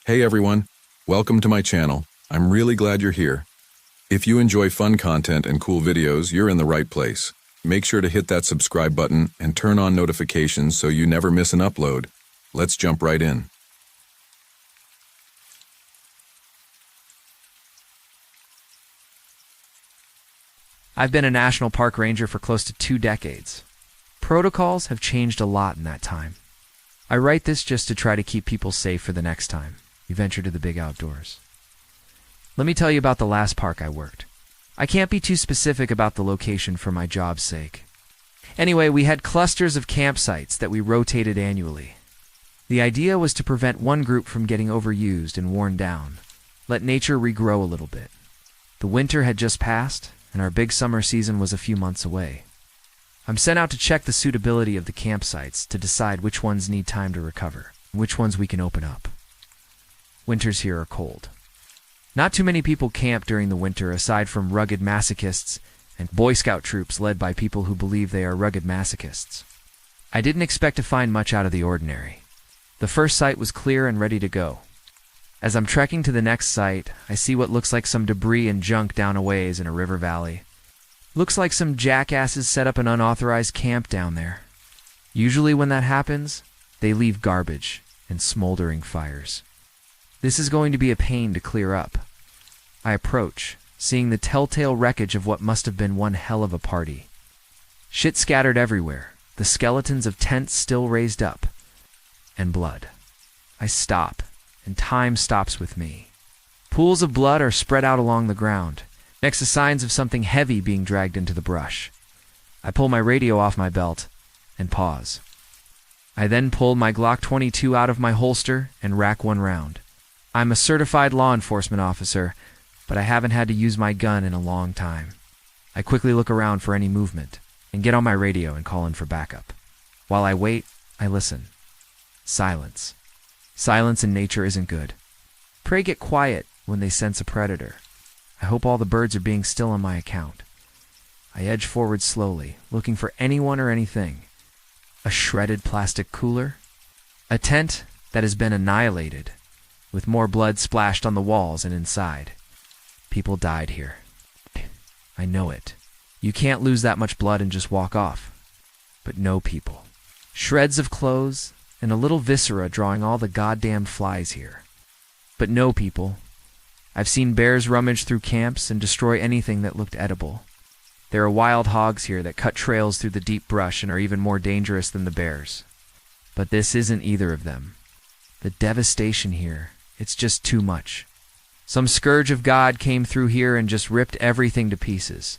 Hey everyone, welcome to my channel. I'm really glad you're here. If you enjoy fun content and cool videos, you're in the right place. Make sure to hit that subscribe button and turn on notifications so you never miss an upload. Let's jump right in. I've been a national park ranger for close to 2 decades. Protocols have changed a lot in that time. I write this just to try to keep people safe for the next time you venture to the big outdoors. Let me tell you about the last park I worked. I can't be too specific about the location for my job's sake. Anyway, we had clusters of campsites that we rotated annually. The idea was to prevent one group from getting overused and worn down, let nature regrow a little bit. The winter had just passed, and our big summer season was a few months away. I'm sent out to check the suitability of the campsites to decide which ones need time to recover, and which ones we can open up. Winters here are cold. Not too many people camp during the winter aside from rugged masochists and Boy Scout troops led by people who believe they are rugged masochists. I didn't expect to find much out of the ordinary. The first site was clear and ready to go. As I'm trekking to the next site, I see what looks like some debris and junk down a ways in a river valley. Looks like some jackasses set up an unauthorized camp down there. Usually when that happens, they leave garbage and smoldering fires. This is going to be a pain to clear up. I approach, seeing the telltale wreckage of what must have been one hell of a party. Shit scattered everywhere, the skeletons of tents still raised up, and blood. I stop, and time stops with me. Pools of blood are spread out along the ground, next to signs of something heavy being dragged into the brush. I pull my radio off my belt and pause. I then pull my Glock 22 out of my holster and rack one round. I'm a certified law enforcement officer, but I haven't had to use my gun in a long time. I quickly look around for any movement and get on my radio and call in for backup. While I wait, I listen. Silence. Silence in nature isn't good. Prey get quiet when they sense a predator. I hope all the birds are being still on my account. I edge forward slowly, looking for anyone or anything. A shredded plastic cooler? A tent that has been annihilated, with more blood splashed on the walls and inside. People died here. I know it. You can't lose that much blood and just walk off. But no people. Shreds of clothes, and a little viscera drawing all the goddamn flies here. But no people. I've seen bears rummage through camps and destroy anything that looked edible. There are wild hogs here that cut trails through the deep brush and are even more dangerous than the bears. But this isn't either of them. The devastation here, it's just too much. Some scourge of God came through here and just ripped everything to pieces.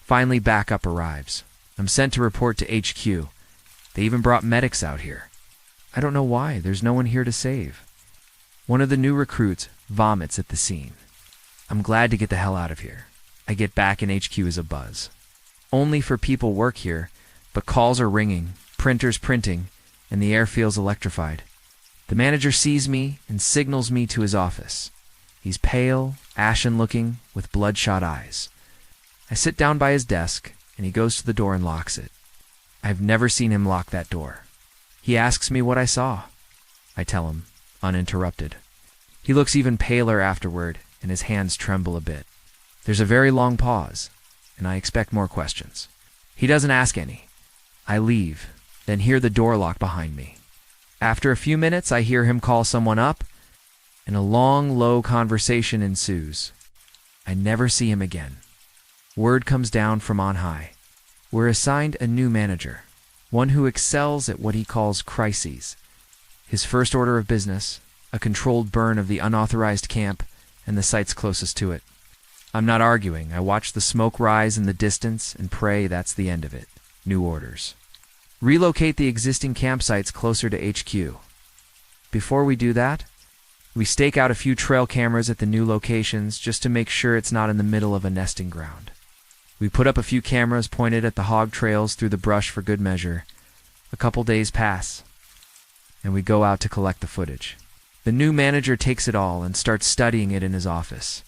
Finally, backup arrives. I'm sent to report to HQ. They even brought medics out here. I don't know why. There's no one here to save. One of the new recruits vomits at the scene. I'm glad to get the hell out of here. I get back in HQ as a buzz. Only for people work here, but calls are ringing, printers printing, and the air feels electrified. The manager sees me and signals me to his office. He's pale, ashen-looking, with bloodshot eyes. I sit down by his desk, and he goes to the door and locks it. I've never seen him lock that door. He asks me what I saw. I tell him, uninterrupted. He looks even paler afterward, and his hands tremble a bit. There's a very long pause, and I expect more questions. He doesn't ask any. I leave, then hear the door lock behind me. After a few minutes, I hear him call someone up, and a long, low conversation ensues. I never see him again. Word comes down from on high. We're assigned a new manager, one who excels at what he calls crises. His first order of business, a controlled burn of the unauthorized camp and the sites closest to it. I'm not arguing. I watch the smoke rise in the distance and pray that's the end of it. New orders. Relocate the existing campsites closer to HQ. Before we do that, we stake out a few trail cameras at the new locations just to make sure it's not in the middle of a nesting ground. We put up a few cameras pointed at the hog trails through the brush for good measure. A couple days pass, and we go out to collect the footage. The new manager takes it all and starts studying it in his office.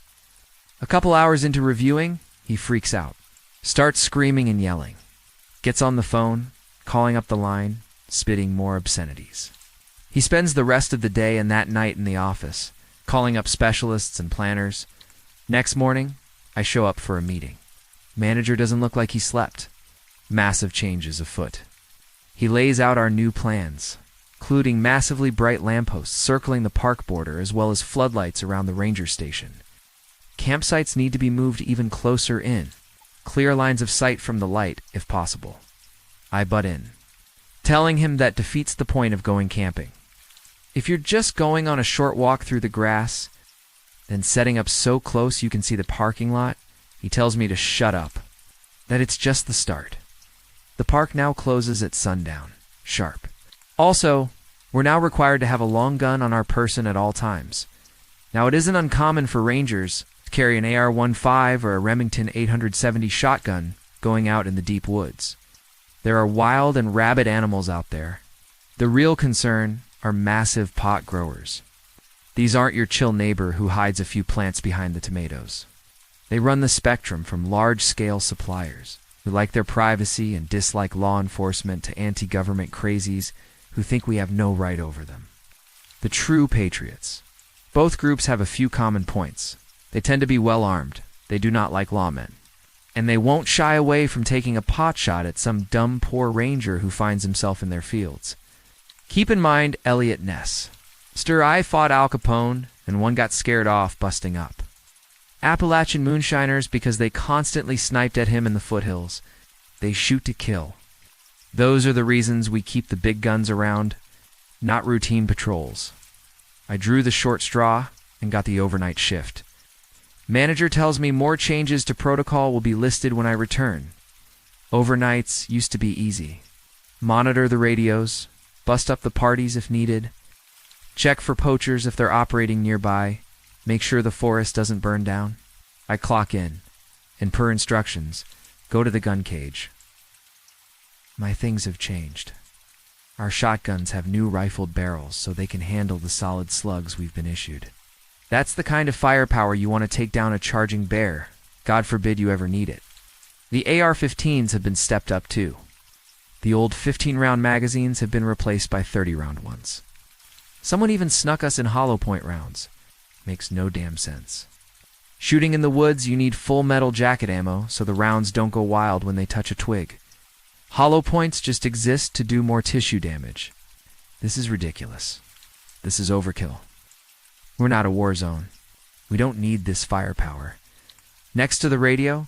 A couple hours into reviewing, he freaks out, starts screaming and yelling, gets on the phone, calling up the line, spitting more obscenities. He spends the rest of the day and that night in the office, calling up specialists and planners. Next morning, I show up for a meeting. Manager doesn't look like he slept. Massive changes afoot. He lays out our new plans, including massively bright lampposts circling the park border as well as floodlights around the ranger station. Campsites need to be moved even closer in. Clear lines of sight from the light, if possible. I butt in, telling him that defeats the point of going camping. If you're just going on a short walk through the grass, then setting up so close you can see the parking lot, he tells me to shut up, that it's just the start. The park now closes at sundown, sharp. Also, we're now required to have a long gun on our person at all times. Now, it isn't uncommon for rangers to carry an AR-15 or a Remington 870 shotgun going out in the deep woods. There are wild and rabid animals out there. The real concern are massive pot growers. These aren't your chill neighbor who hides a few plants behind the tomatoes. They run the spectrum from large-scale suppliers who like their privacy and dislike law enforcement to anti-government crazies who think we have no right over them. The true patriots. Both groups have a few common points. They tend to be well-armed. They do not like lawmen. And they won't shy away from taking a pot shot at some dumb poor ranger who finds himself in their fields. Keep in mind Elliot Ness. Mr. I fought Al Capone, and one got scared off busting up. Appalachian moonshiners because they constantly sniped at him in the foothills. They shoot to kill. Those are the reasons we keep the big guns around, not routine patrols. I drew the short straw and got the overnight shift. Manager tells me more changes to protocol will be listed when I return. Overnights used to be easy. Monitor the radios, bust up the parties if needed, check for poachers if they're operating nearby, make sure the forest doesn't burn down. I clock in, and per instructions, go to the gun cage. My things have changed. Our shotguns have new rifled barrels so they can handle the solid slugs we've been issued. That's the kind of firepower you want to take down a charging bear. God forbid you ever need it. The AR-15s have been stepped up too. The old 15-round magazines have been replaced by 30-round ones. Someone even snuck us in hollow point rounds. Makes no damn sense. Shooting in the woods, you need full metal jacket ammo so the rounds don't go wild when they touch a twig. Hollow points just exist to do more tissue damage. This is ridiculous. This is overkill. We're not a war zone. We don't need this firepower. Next to the radio,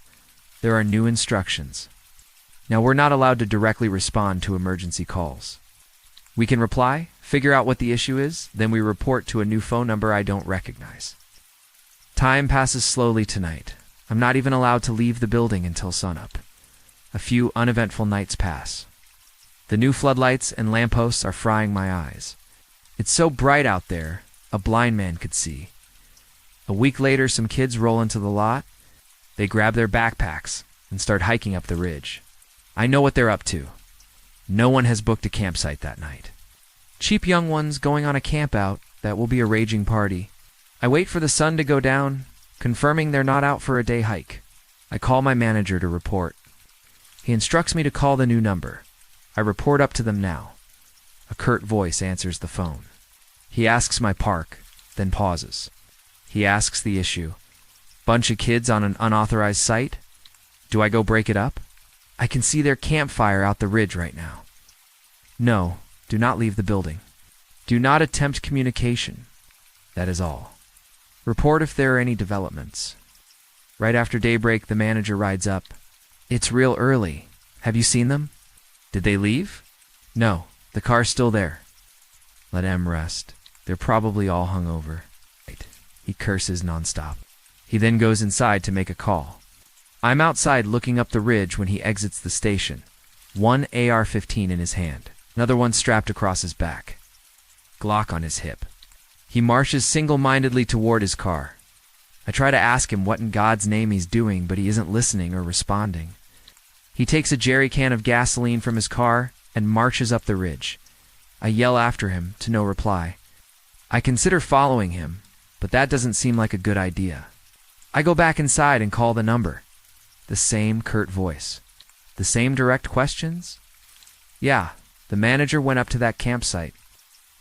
there are new instructions. Now, we're not allowed to directly respond to emergency calls. We can reply, figure out what the issue is, then we report to a new phone number I don't recognize. Time passes slowly tonight. I'm not even allowed to leave the building until sunup. A few uneventful nights pass. The new floodlights and lampposts are frying my eyes. It's so bright out there, a blind man could see. A week later, some kids roll into the lot. They grab their backpacks and start hiking up the ridge. I know what they're up to. No one has booked a campsite that night. Cheap young ones going on a campout that will be a raging party. I wait for the sun to go down, confirming they're not out for a day hike. I call my manager to report. He instructs me to call the new number. I report up to them now. A curt voice answers the phone. He asks my park, then pauses. He asks the issue. Bunch of kids on an unauthorized site? Do I go break it up? I can see their campfire out the ridge right now. No, do not leave the building. Do not attempt communication. That is all. Report if there are any developments. Right after daybreak, the manager rides up. It's real early. Have you seen them? Did they leave? No, the car's still there. Let M rest. They're probably all hungover. He curses nonstop. He then goes inside to make a call. I'm outside looking up the ridge when he exits the station. One AR-15 in his hand, another one strapped across his back. Glock on his hip. He marches single-mindedly toward his car. I try to ask him what in God's name he's doing, but he isn't listening or responding. He takes a jerry can of gasoline from his car and marches up the ridge. I yell after him, to no reply. I consider following him, but that doesn't seem like a good idea. I go back inside and call the number. The same curt voice. The same direct questions? Yeah, the manager went up to that campsite.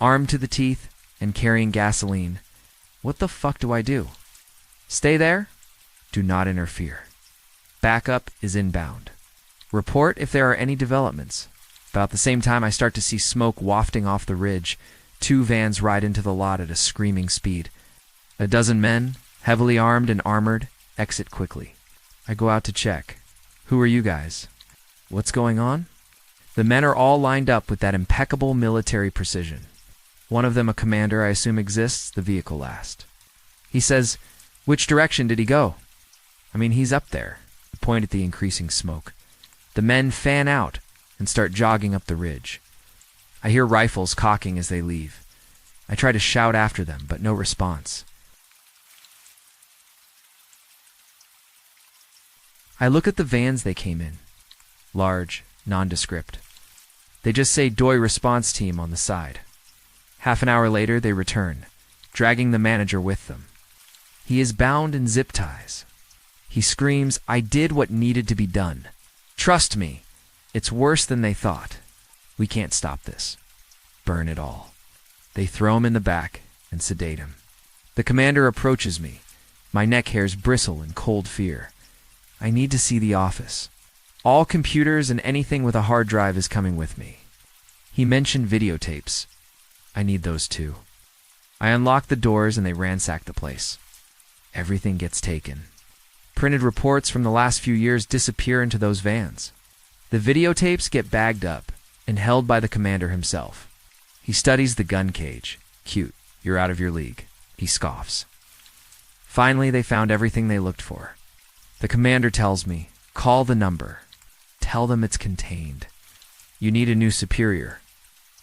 armed to the teeth and carrying gasoline. What the fuck do I do? Stay there? Do not interfere. Backup is inbound. Report if there are any developments. About the same time, I start to see smoke wafting off the ridge. 2 vans ride into the lot at a screaming speed. A dozen men, heavily armed and armored, exit quickly. I go out to check. Who are you guys? What's going on? The men are all lined up with that impeccable military precision. One of them, a commander I assume exists, the vehicle last. He says, "Which direction did he go?" I mean, he's up there. I point at the increasing smoke. The men fan out and start jogging up the ridge. I hear rifles cocking as they leave. I try to shout after them, but no response. I look at the vans they came in. Large, nondescript. They just say Doi Response Team on the side. Half an hour later, they return, dragging the manager with them. He is bound in zip ties. He screams, "I did what needed to be done. Trust me, it's worse than they thought. We can't stop this. Burn it all." They throw him in the back and sedate him. The commander approaches me. My neck hairs bristle in cold fear. I need to see the office. All computers and anything with a hard drive is coming with me. He mentioned videotapes. I need those too. I unlock the doors and they ransack the place. Everything gets taken. Printed reports from the last few years disappear into those vans. The videotapes get bagged up and held by the commander himself. He studies the gun cage. "Cute, you're out of your league." He scoffs. Finally, they found everything they looked for. The commander tells me, "Call the number. Tell them it's contained. You need a new superior.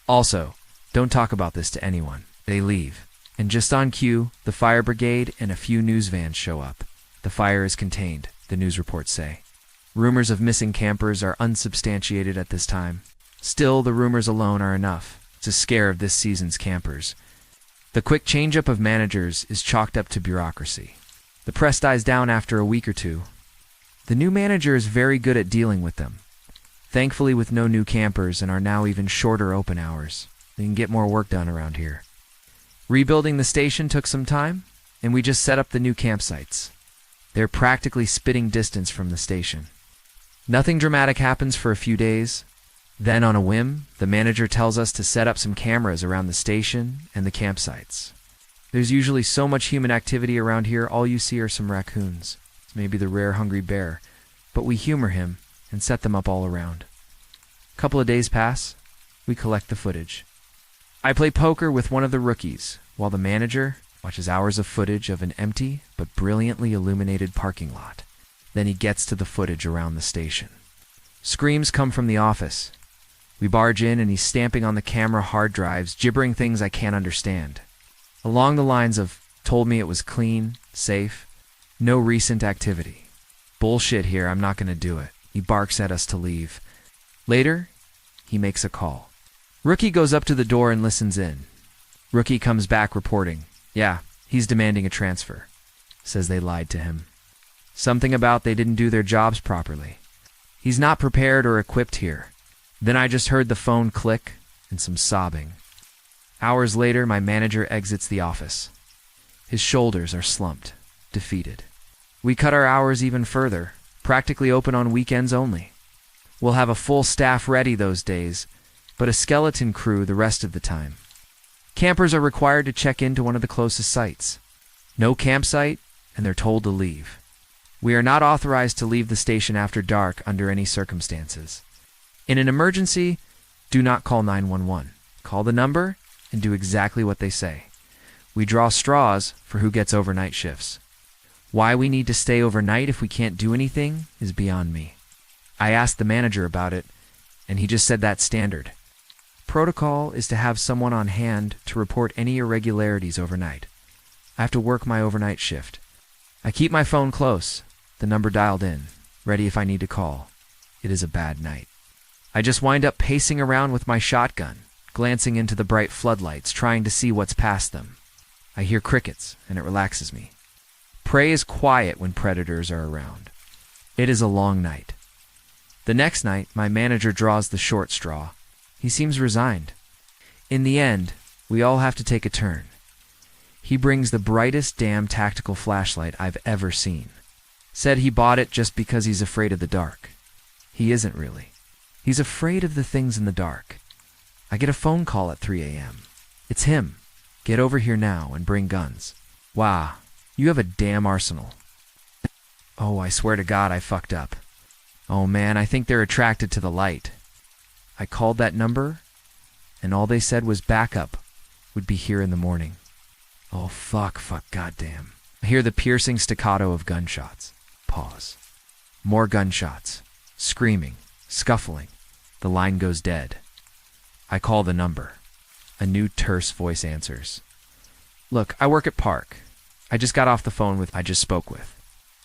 Also, don't talk about this to anyone." They leave. And just on cue, the fire brigade and a few news vans show up. The fire is contained, the news reports say. Rumors of missing campers are unsubstantiated at this time. Still, the rumors alone are enough to scare this season's campers. The quick change-up of managers is chalked up to bureaucracy. The press dies down after a week or two. The new manager is very good at dealing with them. Thankfully, with no new campers and our now even shorter open hours, they can get more work done around here. Rebuilding the station took some time, and we just set up the new campsites. They're practically spitting distance from the station. Nothing dramatic happens for a few days. Then, on a whim, the manager tells us to set up some cameras around the station and the campsites. There's usually so much human activity around here, all you see are some raccoons. Maybe the rare hungry bear. But we humor him and set them up all around. A couple of days pass. We collect the footage. I play poker with one of the rookies, while the manager watches hours of footage of an empty but brilliantly illuminated parking lot. Then he gets to the footage around the station. Screams come from the office. We barge in and he's stamping on the camera hard drives, gibbering things I can't understand. Along the lines of, told me it was clean, safe, no recent activity. Bullshit here, I'm not going to do it. He barks at us to leave. Later, he makes a call. Rookie goes up to the door and listens in. Rookie comes back reporting, "Yeah, he's demanding a transfer." Says they lied to him. Something about they didn't do their jobs properly. He's not prepared or equipped here. Then I just heard the phone click and some sobbing. Hours later, my manager exits the office. His shoulders are slumped, defeated. We cut our hours even further, practically open on weekends only. We'll have a full staff ready those days, but a skeleton crew the rest of the time. Campers are required to check into one of the closest sites. No campsite, and they're told to leave. We are not authorized to leave the station after dark under any circumstances. In an emergency, do not call 911. Call the number and do exactly what they say. We draw straws for who gets overnight shifts. Why we need to stay overnight if we can't do anything is beyond me. I asked the manager about it, and he just said that's standard. Protocol is to have someone on hand to report any irregularities overnight. I have to work my overnight shift. I keep my phone close, the number dialed in, ready if I need to call. It is a bad night. I just wind up pacing around with my shotgun, glancing into the bright floodlights, trying to see what's past them. I hear crickets, and it relaxes me. Prey is quiet when predators are around. It is a long night. The next night, my manager draws the short straw. He seems resigned. In the end, We all have to take a turn. He brings the brightest damn tactical flashlight I've ever seen. Said he bought it just because he's afraid of the dark. He isn't really. He's afraid of the things in the dark. I get a phone call at 3 a.m. It's him. Get over here now and bring guns. Wow, you have a damn arsenal. Oh, I swear to God I fucked up. Oh man, I think they're attracted to the light. I called that number, and all they said was backup would be here in the morning. Oh fuck, goddamn. I hear the piercing staccato of gunshots. Pause. More gunshots. Screaming. Scuffling. The line goes dead. I call the number. A new terse voice answers. Look, I work at Park. I just got off the phone with I just spoke with.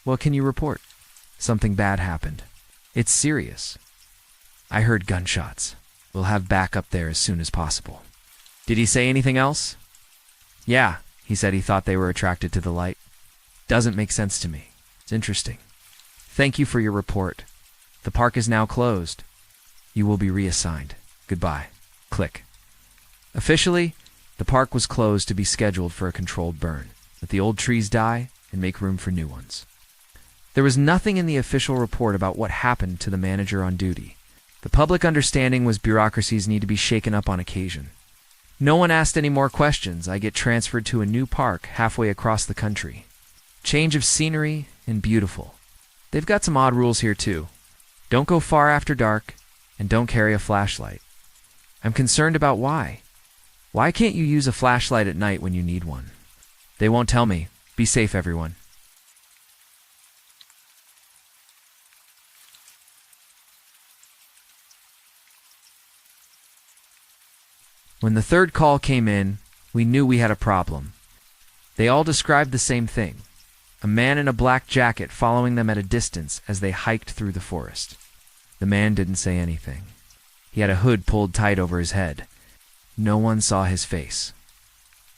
What can you report? Something bad happened. It's serious. I heard gunshots. We'll have backup there as soon as possible. Did he say anything else? Yeah, he said he thought they were attracted to the light. Doesn't make sense to me. It's interesting. Thank you for your report. The park is now closed. You will be reassigned. Goodbye. Click. Officially, the park was closed to be scheduled for a controlled burn. Let the old trees die and make room for new ones. There was nothing in the official report about what happened to the manager on duty. The public understanding was bureaucracies need to be shaken up on occasion. No one asked any more questions. I get transferred to a new park halfway across the country. Change of scenery and beautiful. They've got some odd rules here too. Don't go far after dark, and don't carry a flashlight. I'm concerned about why. Why can't you use a flashlight at night when you need one? They won't tell me. Be safe, everyone. When the third call came in, we knew we had a problem. They all described the same thing. A man in a black jacket following them at a distance as they hiked through the forest. The man didn't say anything. He had a hood pulled tight over his head. No one saw his face.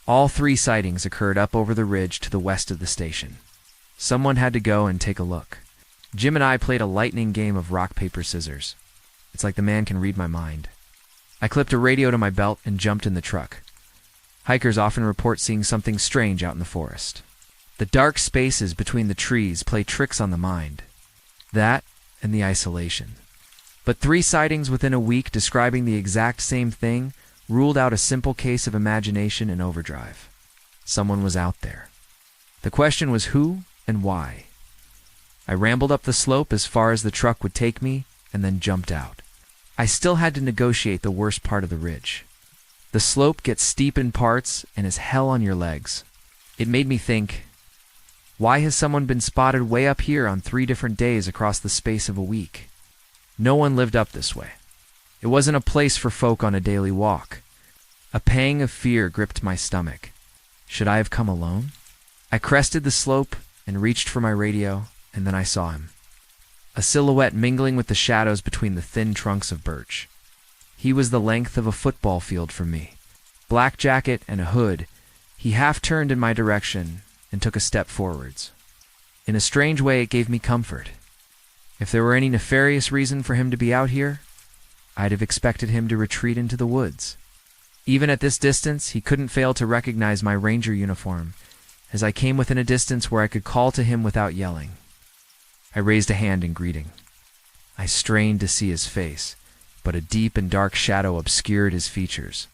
All 3 sightings occurred up over the ridge to the west of the station. Someone had to go and take a look. Jim and I played a lightning game of rock, paper, scissors. It's like the man can read my mind. I clipped a radio to my belt and jumped in the truck. Hikers often report seeing something strange out in the forest. The dark spaces between the trees play tricks on the mind. That and the isolation. But 3 sightings within a week describing the exact same thing ruled out a simple case of imagination in overdrive. Someone was out there. The question was who and why. I rambled up the slope as far as the truck would take me and then jumped out. I still had to negotiate the worst part of the ridge. The slope gets steep in parts and is hell on your legs. It made me think, why has someone been spotted way up here on 3 different days across the space of a week? No one lived up this way. It wasn't a place for folk on a daily walk. A pang of fear gripped my stomach. Should I have come alone? I crested the slope and reached for my radio, and then I saw him. A silhouette mingling with the shadows between the thin trunks of birch. He was the length of a football field from me. Black jacket and a hood, he half turned in my direction and took a step forwards. In a strange way, it gave me comfort. If there were any nefarious reason for him to be out here, I'd have expected him to retreat into the woods. Even at this distance, he couldn't fail to recognize my ranger uniform, as I came within a distance where I could call to him without yelling. I raised a hand in greeting. I strained to see his face, but a deep and dark shadow obscured his features.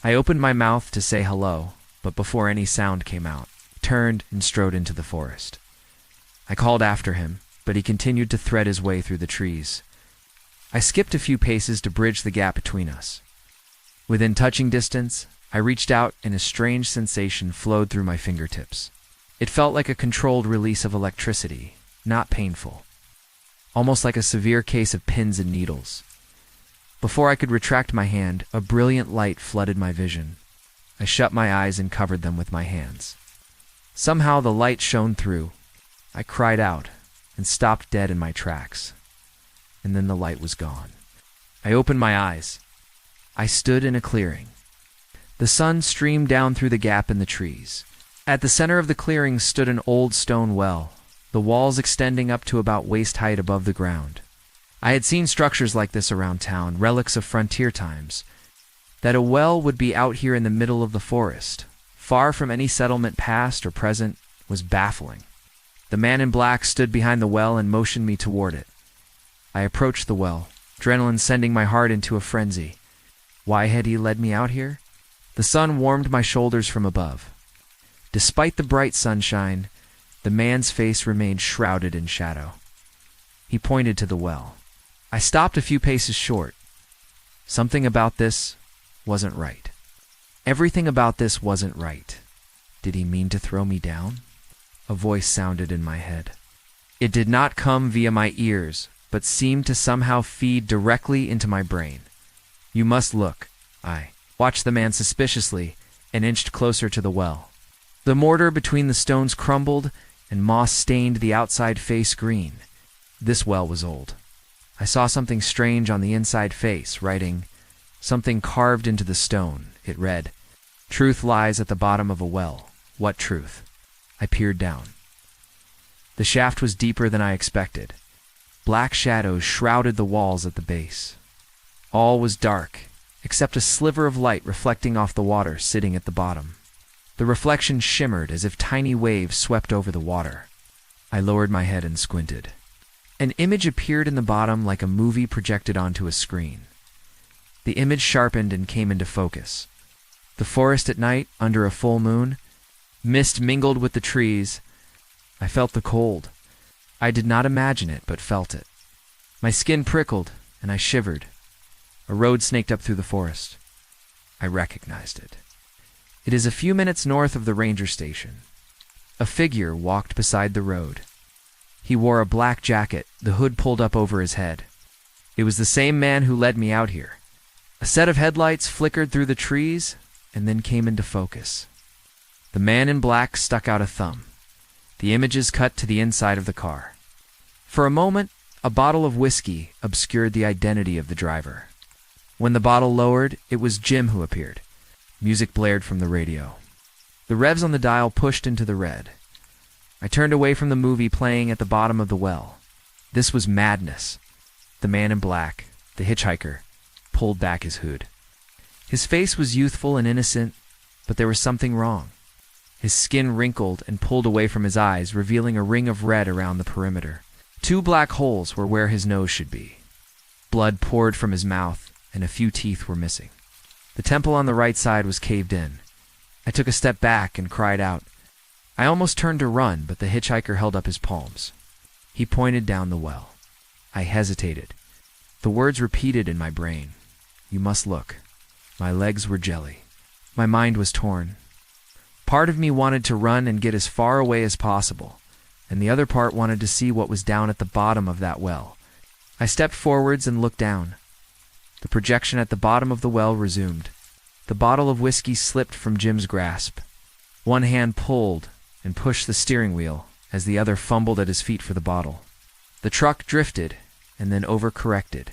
I opened my mouth to say hello, but before any sound came out, turned and strode into the forest. I called after him, but he continued to thread his way through the trees. I skipped a few paces to bridge the gap between us. Within touching distance, I reached out and a strange sensation flowed through my fingertips. It felt like a controlled release of electricity, not painful. Almost like a severe case of pins and needles. Before I could retract my hand, a brilliant light flooded my vision. I shut my eyes and covered them with my hands. Somehow the light shone through. I cried out and stopped dead in my tracks. And then the light was gone. I opened my eyes. I stood in a clearing. The sun streamed down through the gap in the trees. At the center of the clearing stood an old stone well, the walls extending up to about waist height above the ground. I had seen structures like this around town, relics of frontier times. That a well would be out here in the middle of the forest, far from any settlement past or present, was baffling. The man in black stood behind the well and motioned me toward it. I approached the well, adrenaline sending my heart into a frenzy. Why had he led me out here? The sun warmed my shoulders from above. Despite the bright sunshine, the man's face remained shrouded in shadow. He pointed to the well. I stopped a few paces short. Something about this wasn't right. Everything about this wasn't right. Did he mean to throw me down? A voice sounded in my head. It did not come via my ears, but seemed to somehow feed directly into my brain. You must look. I watched the man suspiciously and inched closer to the well. The mortar between the stones crumbled and moss stained the outside face green. This well was old. I saw something strange on the inside face, writing, something carved into the stone. It read, "Truth lies at the bottom of a well. What truth?" I peered down. The shaft was deeper than I expected. Black shadows shrouded the walls at the base. All was dark, except a sliver of light reflecting off the water sitting at the bottom. The reflection shimmered as if tiny waves swept over the water. I lowered my head and squinted. An image appeared in the bottom like a movie projected onto a screen. The image sharpened and came into focus. The forest at night, under a full moon. Mist mingled with the trees. I felt the cold. I did not imagine it, but felt it. My skin prickled, and I shivered. A road snaked up through the forest. I recognized it. It is a few minutes north of the ranger station. A figure walked beside the road. He wore a black jacket, the hood pulled up over his head. It was the same man who led me out here. A set of headlights flickered through the trees and then came into focus. The man in black stuck out a thumb. The images cut to the inside of the car. For a moment, a bottle of whiskey obscured the identity of the driver. When the bottle lowered, it was Jim who appeared. Music blared from the radio. The revs on the dial pushed into the red. I turned away from the movie playing at the bottom of the well. This was madness. The man in black, the hitchhiker, pulled back his hood. His face was youthful and innocent, but there was something wrong. His skin wrinkled and pulled away from his eyes, revealing a ring of red around the perimeter. 2 black holes were where his nose should be. Blood poured from his mouth, and a few teeth were missing. The temple on the right side was caved in. I took a step back and cried out. I almost turned to run, but the hitchhiker held up his palms. He pointed down the well. I hesitated. The words repeated in my brain. You must look. My legs were jelly. My mind was torn. Part of me wanted to run and get as far away as possible, and the other part wanted to see what was down at the bottom of that well. I stepped forwards and looked down. The projection at the bottom of the well resumed. The bottle of whiskey slipped from Jim's grasp. One hand pulled and pushed the steering wheel as the other fumbled at his feet for the bottle. The truck drifted and then overcorrected.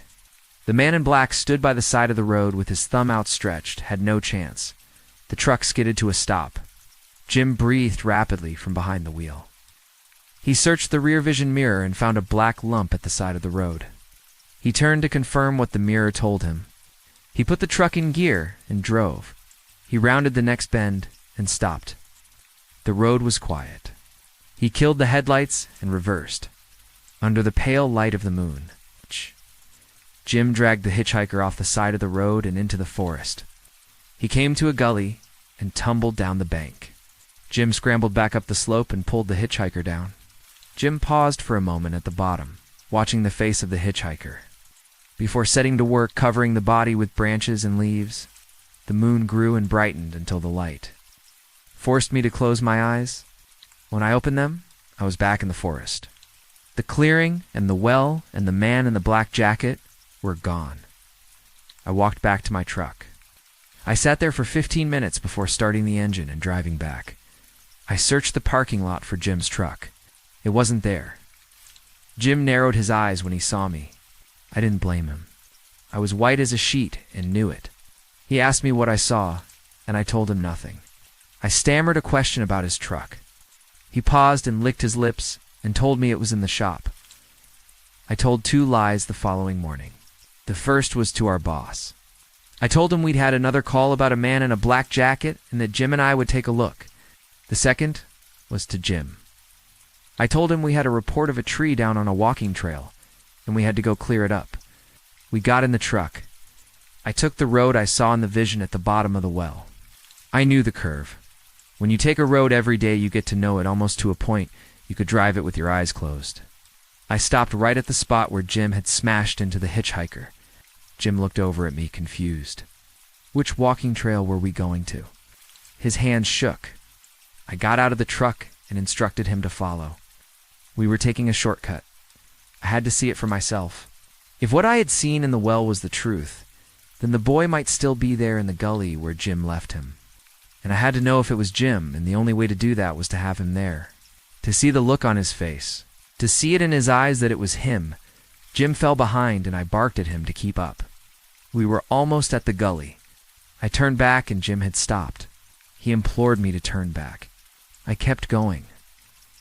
The man in black stood by the side of the road with his thumb outstretched, had no chance. The truck skidded to a stop. Jim breathed rapidly from behind the wheel. He searched the rear vision mirror and found a black lump at the side of the road. He turned to confirm what the mirror told him. He put the truck in gear and drove. He rounded the next bend and stopped. The road was quiet. He killed the headlights and reversed. Under the pale light of the moon, Jim dragged the hitchhiker off the side of the road and into the forest. He came to a gully and tumbled down the bank. Jim scrambled back up the slope and pulled the hitchhiker down. Jim paused for a moment at the bottom, watching the face of the hitchhiker. Before setting to work covering the body with branches and leaves, the moon grew and brightened until the light forced me to close my eyes. When I opened them, I was back in the forest. The clearing and the well and the man in the black jacket were gone. I walked back to my truck. I sat there for 15 minutes before starting the engine and driving back. I searched the parking lot for Jim's truck. It wasn't there. Jim narrowed his eyes when he saw me. I didn't blame him. I was white as a sheet and knew it. He asked me what I saw, and I told him nothing. I stammered a question about his truck. He paused and licked his lips and told me it was in the shop. I told 2 lies the following morning. The first was to our boss. I told him we'd had another call about a man in a black jacket and that Jim and I would take a look. The second was to Jim. I told him we had a report of a tree down on a walking trail and we had to go clear it up. We got in the truck. I took the road I saw in the vision at the bottom of the well. I knew the curve. When you take a road every day, you get to know it almost to a point you could drive it with your eyes closed. I stopped right at the spot where Jim had smashed into the hitchhiker. Jim looked over at me, confused. Which walking trail were we going to? His hands shook. I got out of the truck and instructed him to follow. We were taking a shortcut. I had to see it for myself. If what I had seen in the well was the truth, then the boy might still be there in the gully where Jim left him. And I had to know if it was Jim, and the only way to do that was to have him there. To see the look on his face. To see it in his eyes that it was him. Jim fell behind, and I barked at him to keep up. We were almost at the gully. I turned back, and Jim had stopped. He implored me to turn back. I kept going.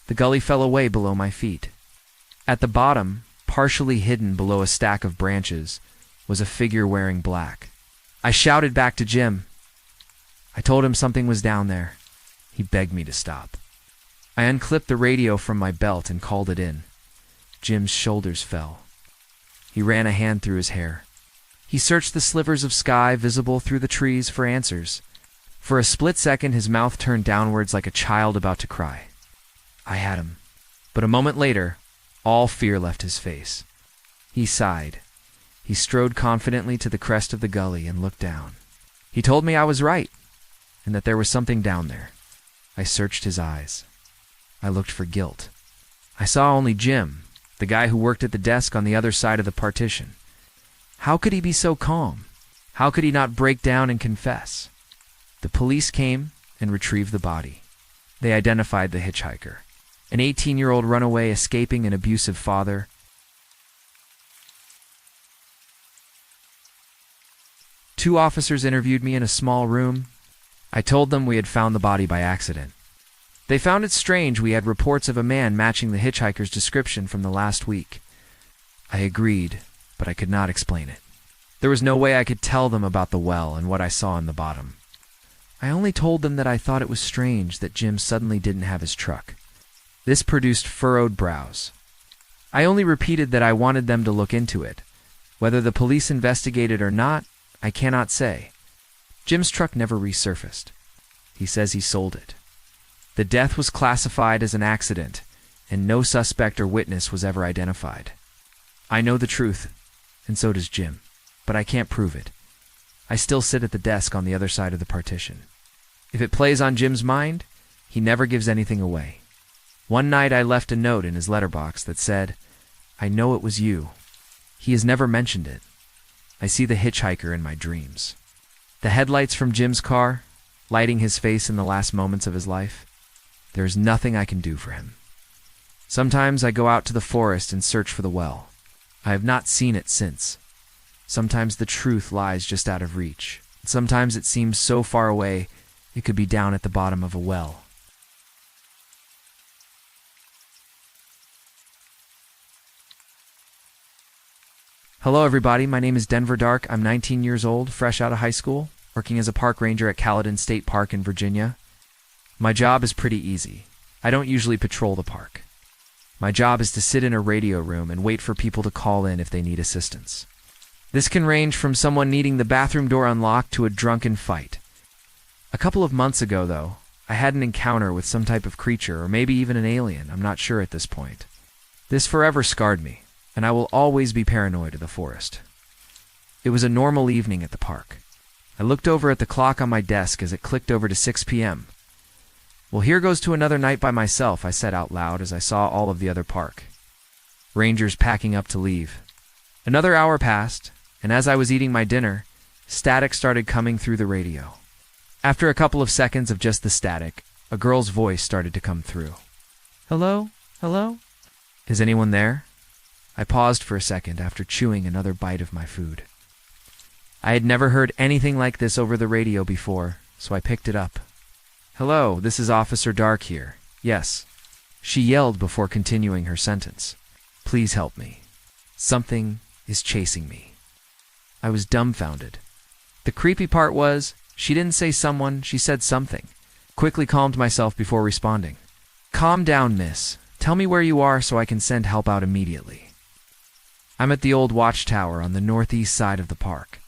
The gully fell away below my feet. At the bottom, partially hidden below a stack of branches, was a figure wearing black. I shouted back to Jim. I told him something was down there. He begged me to stop. I unclipped the radio from my belt and called it in. Jim's shoulders fell. He ran a hand through his hair. He searched the slivers of sky visible through the trees for answers. For a split second, his mouth turned downwards like a child about to cry. I had him. But a moment later, all fear left his face. He sighed. He strode confidently to the crest of the gully and looked down. He told me I was right, and that there was something down there. I searched his eyes. I looked for guilt. I saw only Jim, the guy who worked at the desk on the other side of the partition. How could he be so calm? How could he not break down and confess? The police came and retrieved the body. They identified the hitchhiker, an 18-year-old runaway escaping an abusive father. Two officers interviewed me in a small room. I told them we had found the body by accident. They found it strange we had reports of a man matching the hitchhiker's description from the last week. I agreed, but I could not explain it. There was no way I could tell them about the well and what I saw in the bottom. I only told them that I thought it was strange that Jim suddenly didn't have his truck. This produced furrowed brows. I only repeated that I wanted them to look into it. Whether the police investigated or not, I cannot say. Jim's truck never resurfaced. He says he sold it. The death was classified as an accident, and no suspect or witness was ever identified. I know the truth, and so does Jim, but I can't prove it. I still sit at the desk on the other side of the partition. If it plays on Jim's mind, he never gives anything away. One night I left a note in his letterbox that said, "I know it was you." He has never mentioned it. I see the hitchhiker in my dreams. The headlights from Jim's car, lighting his face in the last moments of his life. There is nothing I can do for him. Sometimes I go out to the forest and search for the well. I have not seen it since. Sometimes the truth lies just out of reach. Sometimes it seems so far away it could be down at the bottom of a well. Hello everybody, my name is Denver Dark. I'm 19 years old, fresh out of high school, working as a park ranger at Caledon State Park in Virginia. My job is pretty easy. I don't usually patrol the park. My job is to sit in a radio room and wait for people to call in if they need assistance. This can range from someone needing the bathroom door unlocked to a drunken fight. A couple of months ago, though, I had an encounter with some type of creature, or maybe even an alien, I'm not sure at this point. This forever scarred me, and I will always be paranoid of the forest. It was a normal evening at the park. I looked over at the clock on my desk as it clicked over to 6 p.m. Well, here goes to another night by myself, I said out loud as I saw all of the other park. Rangers packing up to leave. Another hour passed, and as I was eating my dinner, static started coming through the radio. After a couple of seconds of just the static, a girl's voice started to come through. "Hello? Hello? Is anyone there?" I paused for a second after chewing another bite of my food. I had never heard anything like this over the radio before, so I picked it up. "Hello, this is Officer Dark here. Yes." She yelled before continuing her sentence. "Please help me. Something is chasing me." I was dumbfounded. The creepy part was, she didn't say someone, she said something. Quickly calmed myself before responding. "Calm down, miss. Tell me where you are so I can send help out immediately." "I'm at the old watchtower on the northeast side of the park.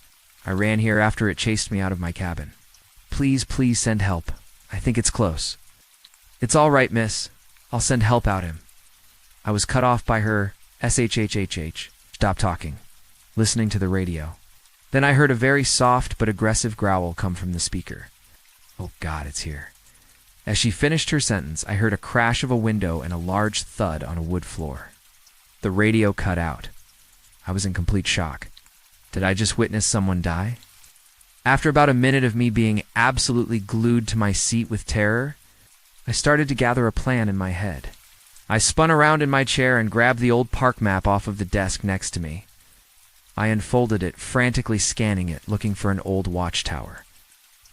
I ran here after it chased me out of my cabin. Please, please send help. I think it's close." "It's all right, miss. I'll send help out him." I was cut off by her SHHHH. Stop talking. Listening to the radio. Then I heard a very soft but aggressive growl come from the speaker. "Oh God, it's here." As she finished her sentence, I heard a crash of a window and a large thud on a wood floor. The radio cut out. I was in complete shock. Did I just witness someone die? After about a minute of me being absolutely glued to my seat with terror, I started to gather a plan in my head. I spun around in my chair and grabbed the old park map off of the desk next to me. I unfolded it, frantically scanning it, looking for an old watchtower.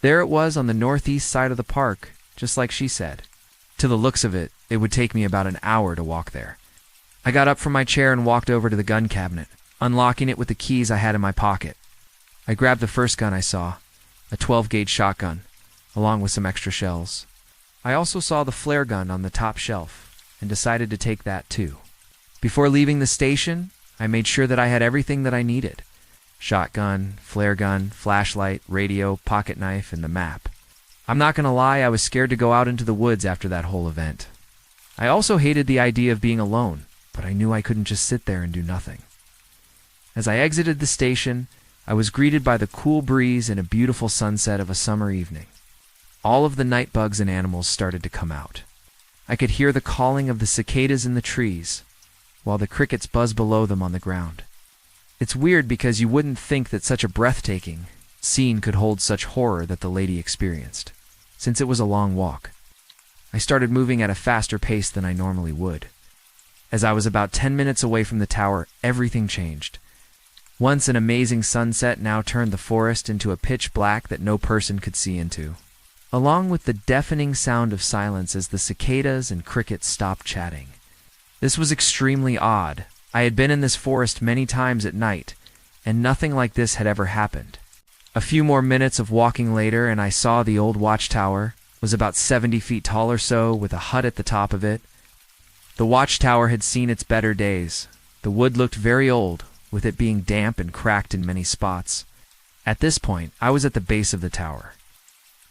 There it was on the northeast side of the park, just like she said. To the looks of it, it would take me about an hour to walk there. I got up from my chair and walked over to the gun cabinet, unlocking it with the keys I had in my pocket. I grabbed the first gun I saw, a 12-gauge shotgun, along with some extra shells. I also saw the flare gun on the top shelf, and decided to take that too. Before leaving the station, I made sure that I had everything that I needed. Shotgun, flare gun, flashlight, radio, pocket knife, and the map. I'm not gonna lie, I was scared to go out into the woods after that whole event. I also hated the idea of being alone, but I knew I couldn't just sit there and do nothing. As I exited the station, I was greeted by the cool breeze and a beautiful sunset of a summer evening. All of the night bugs and animals started to come out. I could hear the calling of the cicadas in the trees, while the crickets buzzed below them on the ground. It's weird because you wouldn't think that such a breathtaking scene could hold such horror that the lady experienced, since it was a long walk. I started moving at a faster pace than I normally would. As I was about 10 minutes away from the tower, everything changed. Once an amazing sunset now turned the forest into a pitch black that no person could see into, along with the deafening sound of silence as the cicadas and crickets stopped chatting. This was extremely odd. I had been in this forest many times at night, and nothing like this had ever happened. A few more minutes of walking later, and I saw the old watchtower. It was about 70 feet tall or so, with a hut at the top of it. The watchtower had seen its better days. The wood looked very old, with it being damp and cracked in many spots. At this point, I was at the base of the tower.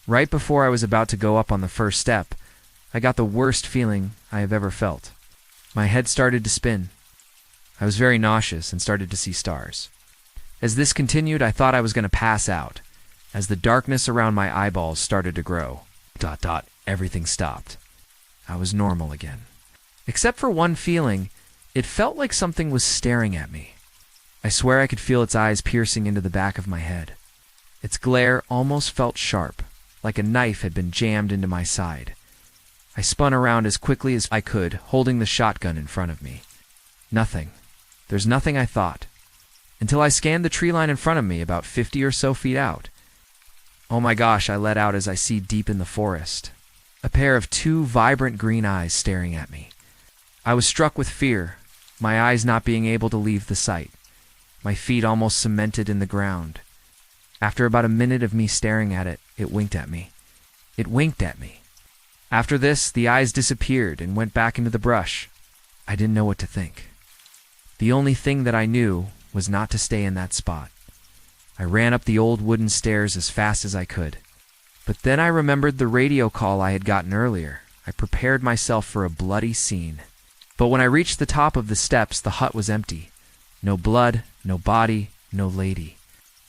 Right before I was about to go up on the first step, I got the worst feeling I have ever felt. My head started to spin. I was very nauseous and started to see stars. As this continued, I thought I was going to pass out. As the darkness around my eyeballs started to grow, everything stopped. I was normal again. Except for one feeling, it felt like something was staring at me. I swear I could feel its eyes piercing into the back of my head. Its glare almost felt sharp, like a knife had been jammed into my side. I spun around as quickly as I could, holding the shotgun in front of me. Nothing. There's nothing, I thought, until I scanned the tree line in front of me about 50 or so feet out. Oh my gosh, I let out as I see deep in the forest a pair of two vibrant green eyes staring at me. I was struck with fear, my eyes not being able to leave the sight, my feet almost cemented in the ground. After about a minute of me staring at it, it winked at me. It winked at me. After this, the eyes disappeared and went back into the brush. I didn't know what to think. The only thing that I knew was not to stay in that spot. I ran up the old wooden stairs as fast as I could. But then I remembered the radio call I had gotten earlier. I prepared myself for a bloody scene. But when I reached the top of the steps, the hut was empty. No blood, no body, no lady.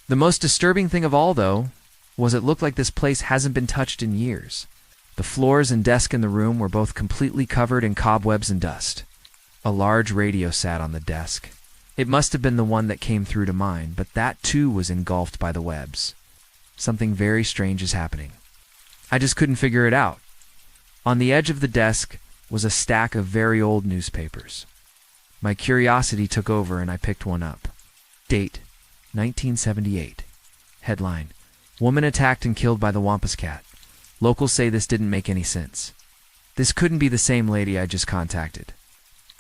The most disturbing thing of all, though, was it looked like this place hasn't been touched in years. The floors and desk in the room were both completely covered in cobwebs and dust. A large radio sat on the desk. It must have been the one that came through to mine, but that too was engulfed by the webs. Something very strange is happening. I just couldn't figure it out. On the edge of the desk was a stack of very old newspapers. My curiosity took over and I picked one up. Date, 1978. Headline, Woman attacked and killed by the Wampus Cat. Locals say this didn't make any sense. This couldn't be the same lady I just contacted.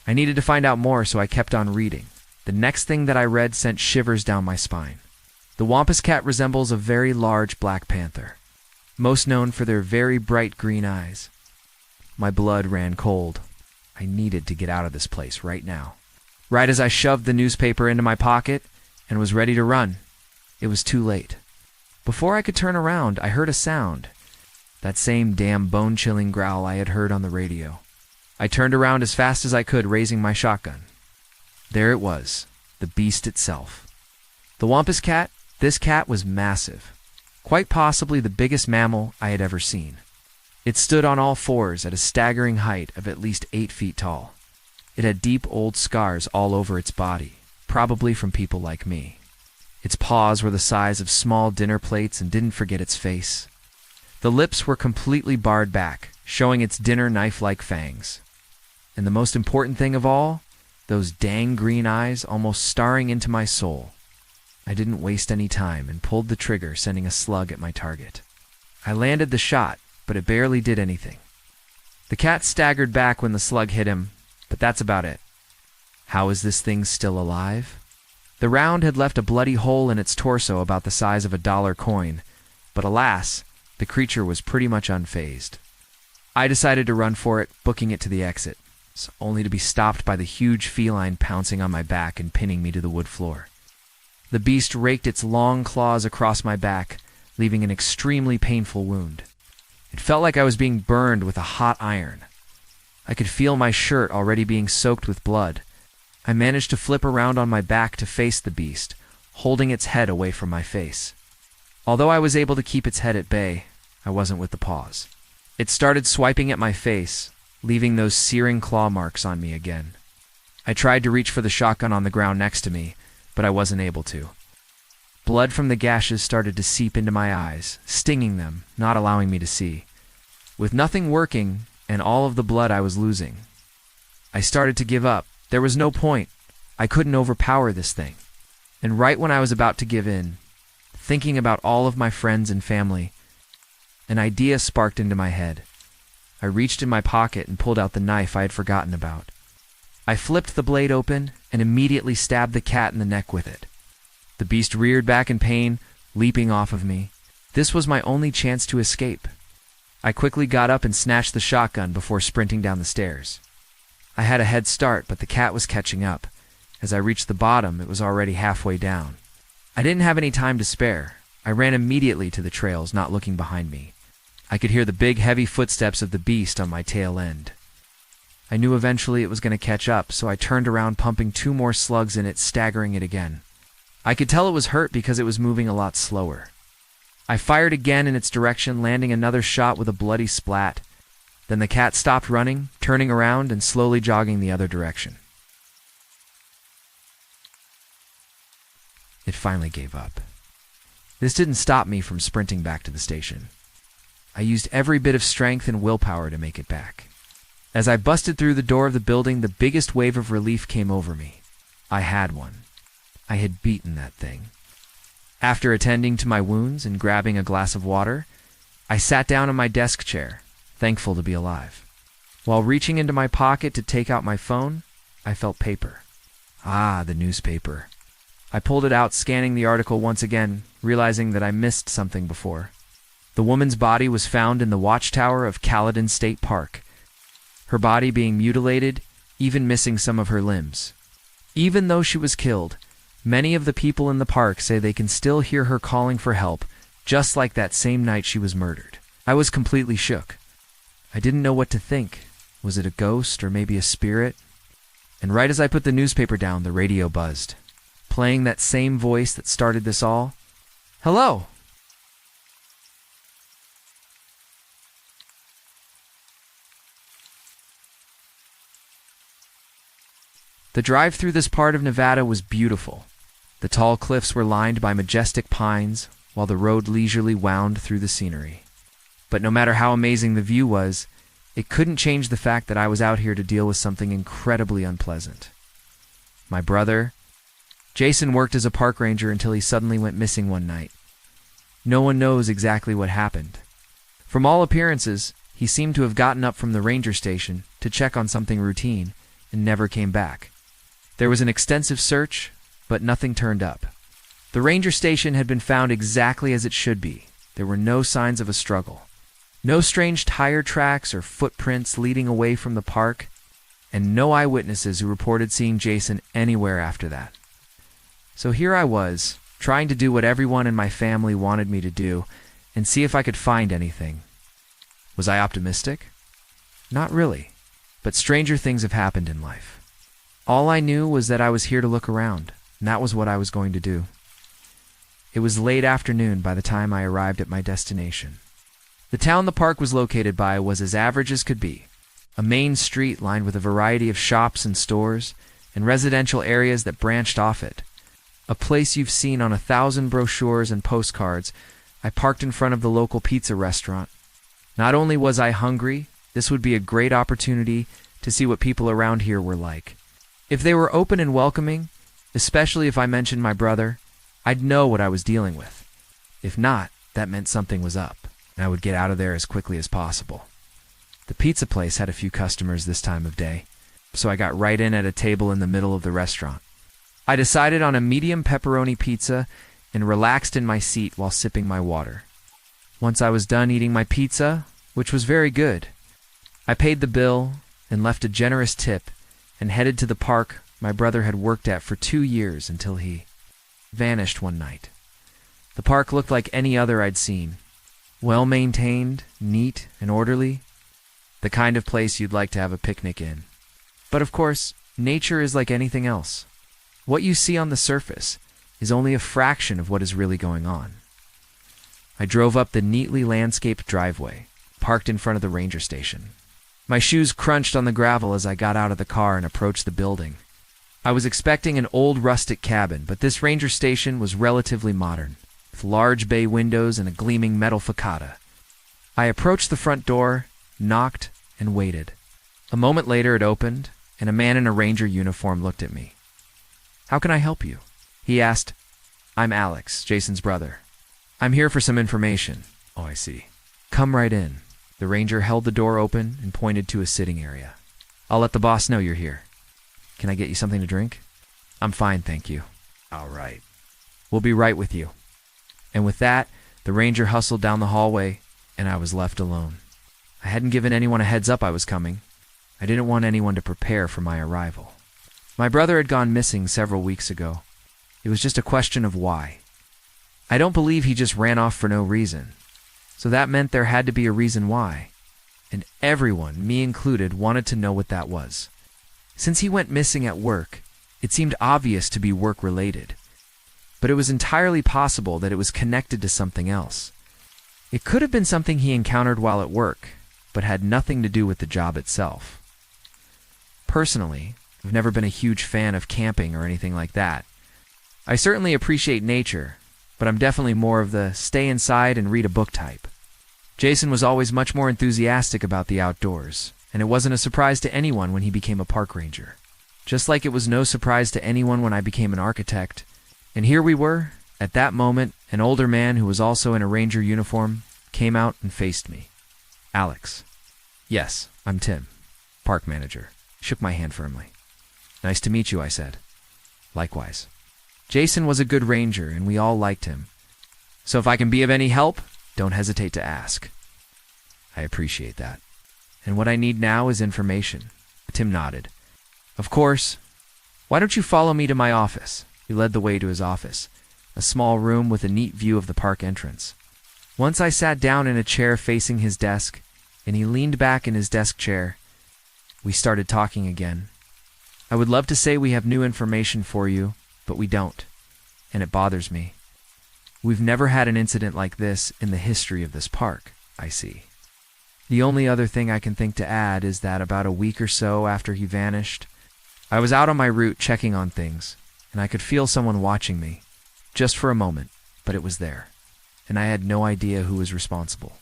I needed to find out more, so I kept on reading. The next thing that I read sent shivers down my spine. The Wampus cat resembles a very large black panther, most known for their very bright green eyes. My blood ran cold. I needed to get out of this place right now. Right as I shoved the newspaper into my pocket and was ready to run, it was too late. Before I could turn around, I heard a sound. That same damn bone-chilling growl I had heard on the radio. I turned around as fast as I could, raising my shotgun. There it was, the beast itself. The Wampus cat, this cat was massive. Quite possibly the biggest mammal I had ever seen. It stood on all fours at a staggering height of at least 8 feet tall. It had deep old scars all over its body, probably from people like me. Its paws were the size of small dinner plates and didn't forget its face. The lips were completely barred back, showing its dinner knife-like fangs. And the most important thing of all, those dang green eyes almost staring into my soul. I didn't waste any time and pulled the trigger, sending a slug at my target. I landed the shot, but it barely did anything. The cat staggered back when the slug hit him, but that's about it. How is this thing still alive? The round had left a bloody hole in its torso about the size of a dollar coin, but alas, the creature was pretty much unfazed. I decided to run for it, booking it to the exit, only to be stopped by the huge feline pouncing on my back and pinning me to the wood floor. The beast raked its long claws across my back, leaving an extremely painful wound. It felt like I was being burned with a hot iron. I could feel my shirt already being soaked with blood. I managed to flip around on my back to face the beast, holding its head away from my face. Although I was able to keep its head at bay, I wasn't with the paws. It started swiping at my face, leaving those searing claw marks on me again. I tried to reach for the shotgun on the ground next to me, but I wasn't able to. Blood from the gashes started to seep into my eyes, stinging them, not allowing me to see. With nothing working and all of the blood I was losing, I started to give up. There was no point. I couldn't overpower this thing. And right when I was about to give in, thinking about all of my friends and family, an idea sparked into my head. I reached in my pocket and pulled out the knife I had forgotten about. I flipped the blade open and immediately stabbed the cat in the neck with it. The beast reared back in pain, leaping off of me. This was my only chance to escape. I quickly got up and snatched the shotgun before sprinting down the stairs. I had a head start, but the cat was catching up. As I reached the bottom, it was already halfway down. I didn't have any time to spare. I ran immediately to the trails, not looking behind me. I could hear the big, heavy footsteps of the beast on my tail end. I knew eventually it was going to catch up, so I turned around, pumping 2 more slugs in it, staggering it again. I could tell it was hurt because it was moving a lot slower. I fired again in its direction, landing another shot with a bloody splat. Then the cat stopped running, turning around and slowly jogging the other direction. It finally gave up. This didn't stop me from sprinting back to the station. I used every bit of strength and willpower to make it back. As I busted through the door of the building, the biggest wave of relief came over me. I had one. I had beaten that thing. After attending to my wounds and grabbing a glass of water, I sat down in my desk chair, thankful to be alive. While reaching into my pocket to take out my phone, I felt paper. Ah, the newspaper. I pulled it out, scanning the article once again, realizing that I missed something before. The woman's body was found in the watchtower of Caledon State Park, her body being mutilated, even missing some of her limbs. Even though she was killed, many of the people in the park say they can still hear her calling for help, just like that same night she was murdered. I was completely shook. I didn't know what to think. Was it a ghost or maybe a spirit? And right as I put the newspaper down, the radio buzzed, playing that same voice that started this all. Hello! The drive through this part of Nevada was beautiful. The tall cliffs were lined by majestic pines, while the road leisurely wound through the scenery. But no matter how amazing the view was, it couldn't change the fact that I was out here to deal with something incredibly unpleasant. My brother, Jason, worked as a park ranger until he suddenly went missing one night. No one knows exactly what happened. From all appearances, he seemed to have gotten up from the ranger station to check on something routine and never came back. There was an extensive search, but nothing turned up. The ranger station had been found exactly as it should be. There were no signs of a struggle. No strange tire tracks or footprints leading away from the park, and no eyewitnesses who reported seeing Jason anywhere after that. So here I was, trying to do what everyone in my family wanted me to do and see if I could find anything. Was I optimistic? Not really, but stranger things have happened in life. All I knew was that I was here to look around, and that was what I was going to do. It was late afternoon by the time I arrived at my destination. The town the park was located by was as average as could be. A main street lined with a variety of shops and stores, and residential areas that branched off it. A place you've seen on 1,000 brochures and postcards. I parked in front of the local pizza restaurant. Not only was I hungry, this would be a great opportunity to see what people around here were like. If they were open and welcoming, especially if I mentioned my brother, I'd know what I was dealing with. If not, that meant something was up, and I would get out of there as quickly as possible. The pizza place had a few customers this time of day, so I got right in at a table in the middle of the restaurant. I decided on a medium pepperoni pizza and relaxed in my seat while sipping my water. Once I was done eating my pizza, which was very good, I paid the bill and left a generous tip and headed to the park my brother had worked at for 2 years until he vanished one night. The park looked like any other I'd seen. Well-maintained, neat, and orderly. The kind of place you'd like to have a picnic in. But of course, nature is like anything else. What you see on the surface is only a fraction of what is really going on. I drove up the neatly landscaped driveway, parked in front of the ranger station. My shoes crunched on the gravel as I got out of the car and approached the building. I was expecting an old rustic cabin, but this ranger station was relatively modern, with large bay windows and a gleaming metal facade. I approached the front door, knocked, and waited. A moment later it opened, and a man in a ranger uniform looked at me. "How can I help you?" He asked. "I'm Alex, Jason's brother. I'm here for some information." "Oh, I see. Come right in." The ranger held the door open and pointed to a sitting area. "I'll let the boss know you're here. Can I get you something to drink?" "I'm fine, thank you." "All right. We'll be right with you." And with that, the ranger hustled down the hallway, and I was left alone. I hadn't given anyone a heads up I was coming. I didn't want anyone to prepare for my arrival. My brother had gone missing several weeks ago. It was just a question of why. I don't believe he just ran off for no reason. So that meant there had to be a reason why. And everyone, me included, wanted to know what that was. Since he went missing at work, it seemed obvious to be work-related. But it was entirely possible that it was connected to something else. It could have been something he encountered while at work, but had nothing to do with the job itself. Personally, I've never been a huge fan of camping or anything like that. I certainly appreciate nature, but I'm definitely more of the stay inside and read a book type. Jason was always much more enthusiastic about the outdoors, and it wasn't a surprise to anyone when he became a park ranger. Just like it was no surprise to anyone when I became an architect. And here we were, at that moment, an older man who was also in a ranger uniform came out and faced me. "Alex." "Yes, I'm Tim, park manager." He shook my hand firmly. "Nice to meet you," I said. "Likewise." Jason was a good ranger, and we all liked him. So if I can be of any help, don't hesitate to ask. "I appreciate that. And what I need now is information." Tim nodded. "Of course. Why don't you follow me to my office?" He led the way to his office, a small room with a neat view of the park entrance. Once I sat down in a chair facing his desk, and he leaned back in his desk chair, we started talking again. I would love to say we have new information for you, but we don't, and it bothers me. We've never had an incident like this in the history of this park, I see. The only other thing I can think to add is that about a week or so after he vanished, I was out on my route checking on things, and I could feel someone watching me, just for a moment, but it was there, and I had no idea who was responsible.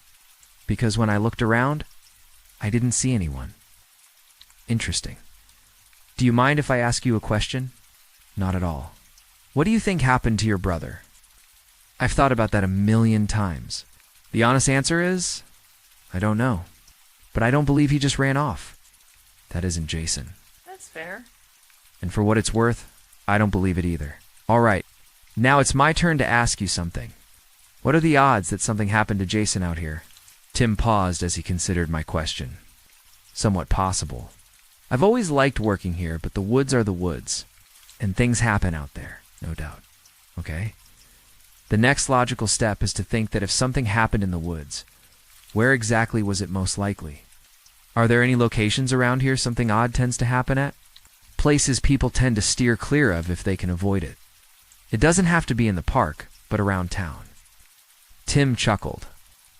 Because when I looked around, I didn't see anyone. Interesting. Do you mind if I ask you a question? Not at all. What do you think happened to your brother? I've thought about that a million times. The honest answer is, I don't know. But I don't believe he just ran off. That isn't Jason. That's fair. And for what it's worth, I don't believe it either. All right, Now it's my turn to ask you something. What are the odds that something happened to Jason out here? Tim paused as he considered my question. Somewhat possible. I've always liked working here, but the woods are the woods. And things happen out there, no doubt. Okay? The next logical step is to think that if something happened in the woods, where exactly was it most likely? Are there any locations around here something odd tends to happen at? Places people tend to steer clear of if they can avoid it. It doesn't have to be in the park, but around town. Tim chuckled.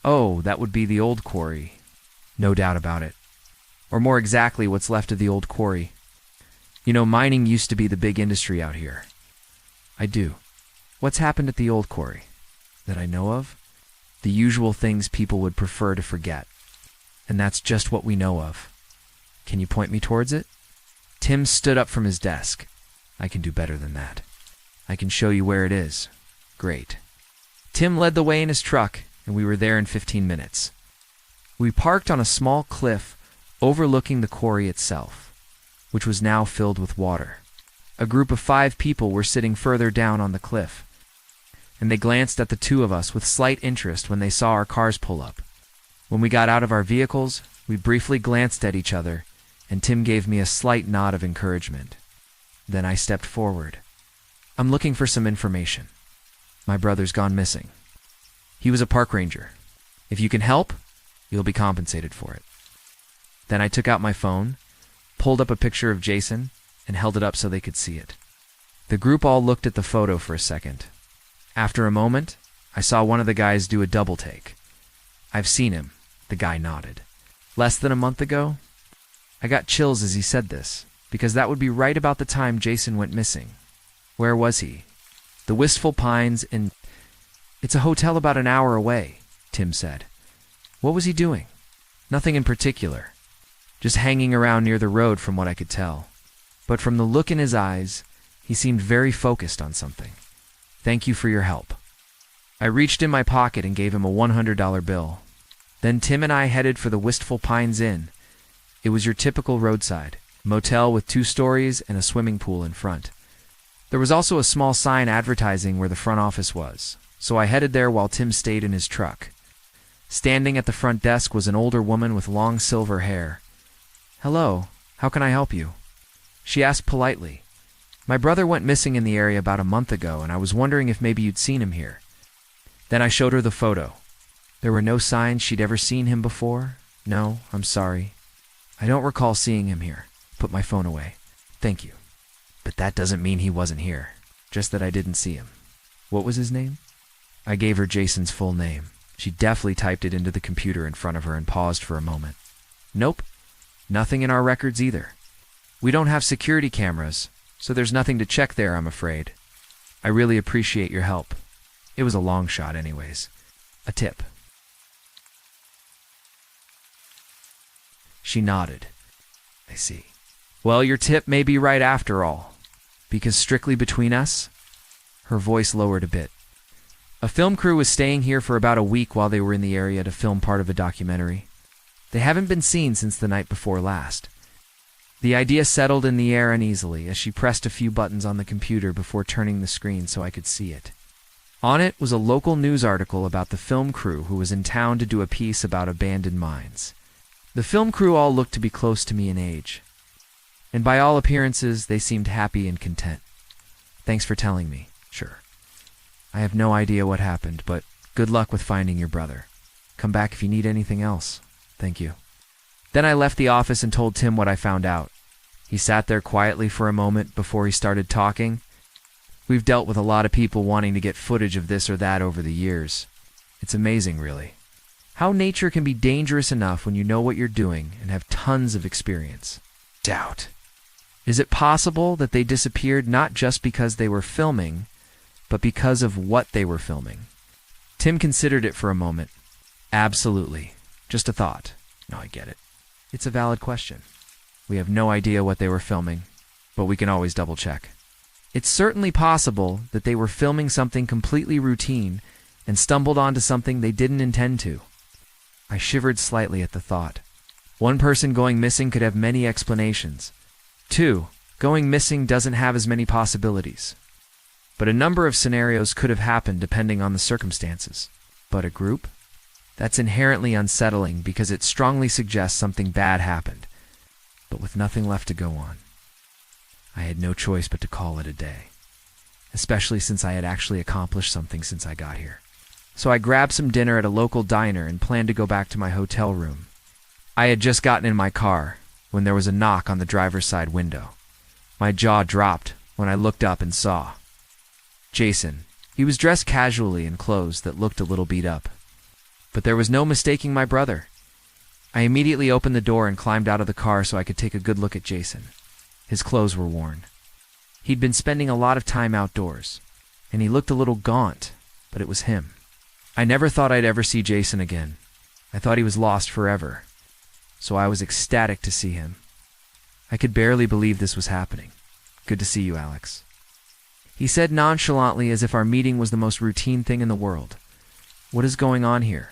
Oh, that would be the old quarry. No doubt about it. Or more exactly, what's left of the old quarry. You know, mining used to be the big industry out here. I do. What's happened at the old quarry? That I know of? The usual things people would prefer to forget. And that's just what we know of. Can you point me towards it? Tim stood up from his desk. I can do better than that. I can show you where it is. Great. Tim led the way in his truck, and we were there in 15 minutes. We parked on a small cliff overlooking the quarry itself, which was now filled with water. A group of 5 people were sitting further down on the cliff, and they glanced at the 2 of us with slight interest when they saw our cars pull up. When we got out of our vehicles, we briefly glanced at each other, and Tim gave me a slight nod of encouragement. Then I stepped forward. I'm looking for some information. My brother's gone missing. He was a park ranger. If you can help, you'll be compensated for it. Then I took out my phone, pulled up a picture of Jason, and held it up so they could see it. The group all looked at the photo for a second. After a moment, I saw one of the guys do a double take. I've seen him, the guy nodded. Less than a month ago? I got chills as he said this, because that would be right about the time Jason went missing. Where was he? The Wistful Pines in... It's a hotel about an hour away, Tim said. What was he doing? Nothing in particular. Just hanging around near the road from what I could tell. But from the look in his eyes, he seemed very focused on something. Thank you for your help. I reached in my pocket and gave him a $100 bill. Then Tim and I headed for the Wistful Pines Inn. It was your typical roadside motel with 2 stories and a swimming pool in front. There was also a small sign advertising where the front office was, so I headed there while Tim stayed in his truck. Standing at the front desk was an older woman with long silver hair. Hello, how can I help you? She asked politely. My brother went missing in the area about a month ago, and I was wondering if maybe you'd seen him here. Then I showed her the photo. There were no signs she'd ever seen him before. No, I'm sorry. I don't recall seeing him here. Put my phone away. Thank you. But that doesn't mean he wasn't here. Just that I didn't see him. What was his name? I gave her Jason's full name. She deftly typed it into the computer in front of her and paused for a moment. Nope. Nothing in our records either. We don't have security cameras, so there's nothing to check there, I'm afraid. I really appreciate your help. It was a long shot anyways. A tip. She nodded. I see. Well, your tip may be right after all. Because strictly between us, her voice lowered a bit. A film crew was staying here for about a week while they were in the area to film part of a documentary. They haven't been seen since the night before last. The idea settled in the air uneasily as she pressed a few buttons on the computer before turning the screen so I could see it. On it was a local news article about the film crew who was in town to do a piece about abandoned mines. The film crew all looked to be close to me in age, and by all appearances they seemed happy and content. Thanks for telling me. Sure. I have no idea what happened, but good luck with finding your brother. Come back if you need anything else. Thank you. Then I left the office and told Tim what I found out. He sat there quietly for a moment before he started talking. We've dealt with a lot of people wanting to get footage of this or that over the years. It's amazing, really. How nature can be dangerous enough when you know what you're doing and have tons of experience. Doubt. Is it possible that they disappeared not just because they were filming, but because of what they were filming? Tim considered it for a moment. Absolutely. Just a thought. No, I get it. It's a valid question. We have no idea what they were filming, but we can always double check. It's certainly possible that they were filming something completely routine and stumbled onto something they didn't intend to. I shivered slightly at the thought. One person going missing could have many explanations. 2, going missing doesn't have as many possibilities. But a number of scenarios could have happened depending on the circumstances. But a group? That's inherently unsettling because it strongly suggests something bad happened, but with nothing left to go on. I had no choice but to call it a day, especially since I had actually accomplished something since I got here. So I grabbed some dinner at a local diner and planned to go back to my hotel room. I had just gotten in my car when there was a knock on the driver's side window. My jaw dropped when I looked up and saw Jason. He was dressed casually in clothes that looked a little beat up. But there was no mistaking my brother. I immediately opened the door and climbed out of the car so I could take a good look at Jason. His clothes were worn. He'd been spending a lot of time outdoors, and he looked a little gaunt, but it was him. I never thought I'd ever see Jason again. I thought he was lost forever, so I was ecstatic to see him. I could barely believe this was happening. Good to see you, Alex. He said nonchalantly as if our meeting was the most routine thing in the world. What is going on here?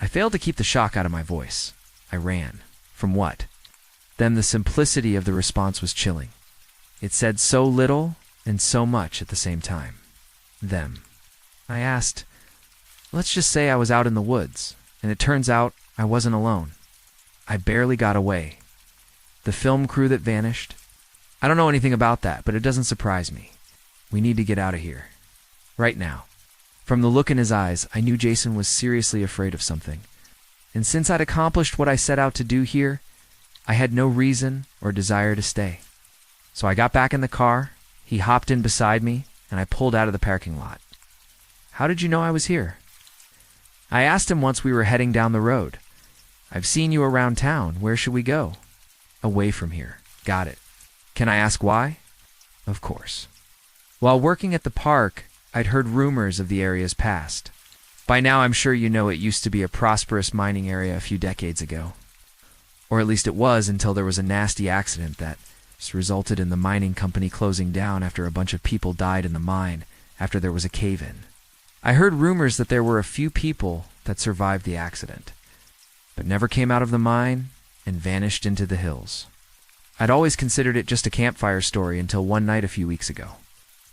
I failed to keep the shock out of my voice. I ran. From what? Then the simplicity of the response was chilling. It said so little and so much at the same time. Them. I asked, let's just say I was out in the woods, and it turns out I wasn't alone. I barely got away. The film crew that vanished? I don't know anything about that, but it doesn't surprise me. We need to get out of here. Right now. From the look in his eyes, I knew Jason was seriously afraid of something. And since I'd accomplished what I set out to do here, I had no reason or desire to stay. So I got back in the car, he hopped in beside me, and I pulled out of the parking lot. How did you know I was here? I asked him once we were heading down the road. I've seen you around town. Where should we go? Away from here. Got it. Can I ask why? Of course. While working at the park, I'd heard rumors of the area's past. By now, I'm sure you know it used to be a prosperous mining area a few decades ago. Or at least it was until there was a nasty accident that just resulted in the mining company closing down after a bunch of people died in the mine after there was a cave-in. I heard rumors that there were a few people that survived the accident, but never came out of the mine and vanished into the hills. I'd always considered it just a campfire story until one night a few weeks ago.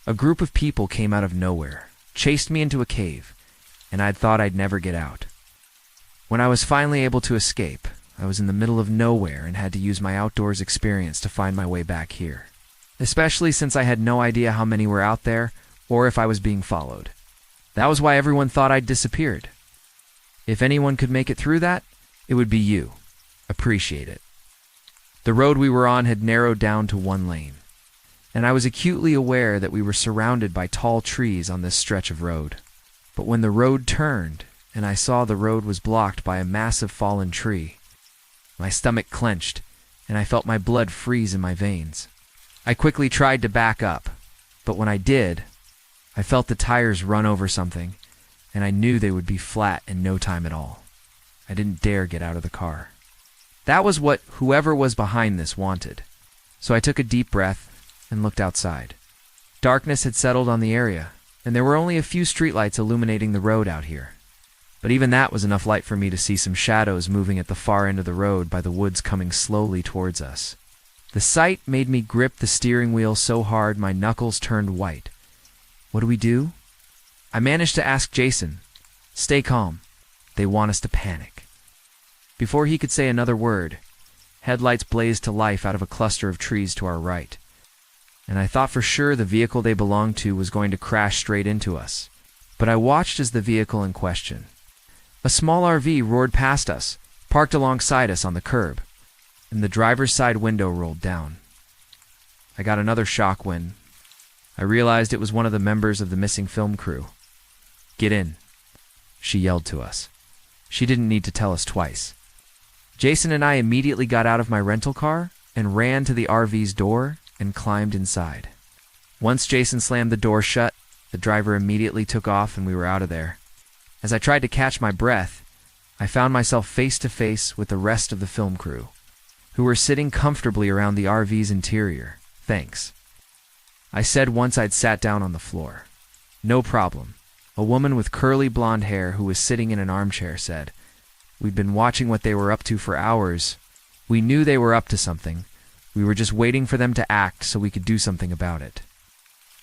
A group of people came out of nowhere, chased me into a cave, and I'd thought I'd never get out. When I was finally able to escape, I was in the middle of nowhere and had to use my outdoors experience to find my way back here, especially since I had no idea how many were out there or if I was being followed. That was why everyone thought I'd disappeared. If anyone could make it through that, it would be you. Appreciate it. The road we were on had narrowed down to one lane, and I was acutely aware that we were surrounded by tall trees on this stretch of road. But when the road turned, and I saw the road was blocked by a massive fallen tree, my stomach clenched, and I felt my blood freeze in my veins. I quickly tried to back up, but when I did, I felt the tires run over something, and I knew they would be flat in no time at all. I didn't dare get out of the car. That was what whoever was behind this wanted. So I took a deep breath and looked outside. Darkness had settled on the area, and there were only a few streetlights illuminating the road out here. But even that was enough light for me to see some shadows moving at the far end of the road by the woods coming slowly towards us. The sight made me grip the steering wheel so hard my knuckles turned white. What do we do? I managed to ask Jason. Stay calm. They want us to panic. Before he could say another word, headlights blazed to life out of a cluster of trees to our right, and I thought for sure the vehicle they belonged to was going to crash straight into us. But I watched as the vehicle in question, a small RV, roared past us, parked alongside us on the curb, and the driver's side window rolled down. I got another shock when I realized it was one of the members of the missing film crew. Get in, she yelled to us. She didn't need to tell us twice. Jason and I immediately got out of my rental car and ran to the RV's door and climbed inside. Once Jason slammed the door shut, the driver immediately took off and we were out of there. As I tried to catch my breath, I found myself face to face with the rest of the film crew, who were sitting comfortably around the RV's interior. Thanks. I said once I'd sat down on the floor. No problem. A woman with curly blonde hair who was sitting in an armchair said, "We'd been watching what they were up to for hours. We knew they were up to something. We were just waiting for them to act so we could do something about it."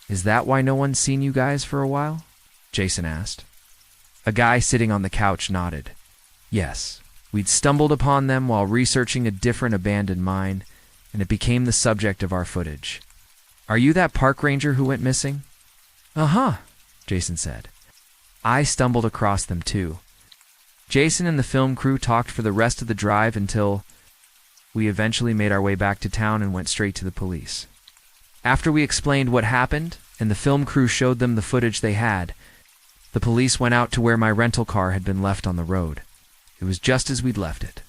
Is that why no one's seen you guys for a while? Jason asked. A guy sitting on the couch nodded. Yes, we'd stumbled upon them while researching a different abandoned mine, and it became the subject of our footage. Are you that park ranger who went missing? Uh-huh, Jason said. I stumbled across them too. Jason and the film crew talked for the rest of the drive until we eventually made our way back to town and went straight to the police. After we explained what happened and the film crew showed them the footage they had, the police went out to where my rental car had been left on the road. It was just as we'd left it.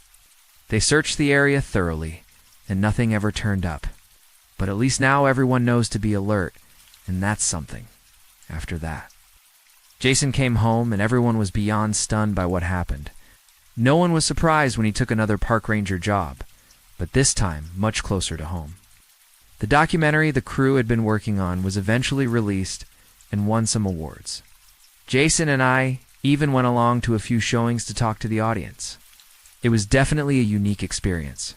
They searched the area thoroughly, and nothing ever turned up. But at least now everyone knows to be alert, and that's something. After that, Jason came home, and everyone was beyond stunned by what happened. No one was surprised when he took another park ranger job, but this time much closer to home. The documentary the crew had been working on was eventually released and won some awards. Jason and I even went along to a few showings to talk to the audience. It was definitely a unique experience.